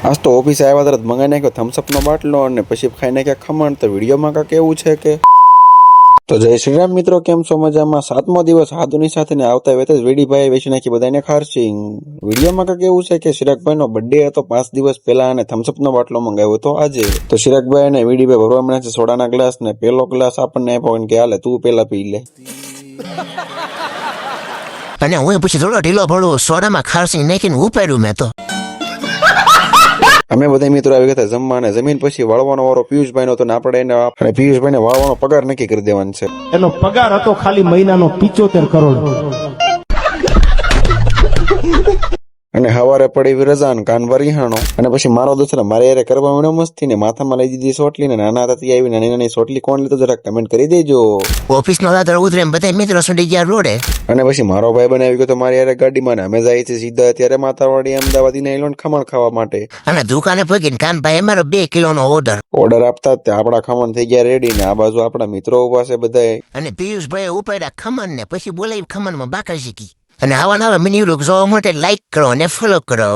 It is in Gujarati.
આજ તો ઓફિસે આવ્યા તરત મંગાઈ નાખ્યો થમ્સઅપનો બાટલો અને પછી ખાઈ નાખ્યા ખમણ. તો વિડીયોમાં કાંક એવું છે કે તો જય શ્રી રામ મિત્રો, કેમ છો? મજામાં? 7મો દિવસ હાથુની સાથે ને આવતા વેત જ વેડીભાઈ વેચી નાખી બધાને ખારસિંગ. વિડીયોમાં કાંક એવું છે કે ચિરાગભાઈનો બર્થડે હતો 5 દિવસ પહેલા અને થમ્સઅપનો બાટલો મંગાવ્યો હતો આજે. તો ચિરાગભાઈ અને વેડીભાઈ ભરવા મળ્યા છે સોડાના ગ્લાસ ને પેલો ગ્લાસ આપણને આપ્યો કે હાલે તું પેલા પી લે. અને હું પછી થોડો ઢીલો પડું સોડામાં ખારસી નાખીને ઉપાડ્યું મેં તો. અમે બધા મિત્રો આવી ગયા જમવા અને જમીન પછી વાળવાનો વારો પિયુષભાઈ નો હતો ને આપણે એને અને પિયુષભાઈને વાળવાનો પગાર નક્કી કરી દેવાનો છે. એનો પગાર હતો ખાલી મહિનાનો 75 કરોડ. અને હવારે પડી રજાન કાનવા રિહાણો અને પછી મારો દોસ્ત મારે યારે કરવા માંડ્યો મસ્તી ને માથામાં લઈ દીધી સોટલી ને નાના હતા આવી નાની નાની સોટલી કોણ લીધો જરા કમેન્ટ કરી દેજો. ઓફિસ નો દાદર ઉતરે બધા મિત્રો સુડી ગયા રોડે. અને પછી મારો ભાઈ બને આવી ગયો તો મારી યારે ગાડીમાં ને અમે જાય છે સીધા અત્યારે માતાવાડી અમદાવાદ ને એલોન ખમણ ખાવા માટે. અને દુકાને પગીને કાન ભાઈ અમારો 2 કિલોનો ઓર્ડર આપતા જ આપણા ખમણ થઈ ગયા રેડી ને આ બાજુ આપણા મિત્રો ઉભા છે બધા. અને પિયુષભાઈ ઉપાડ્યા ખમણ ને પછી બોલાવી ખમણમાં બાકા શીખી. અને આવા નવા મિની વ્લોગ જોવા માટે લાઈક કરો અને ફોલો કરો.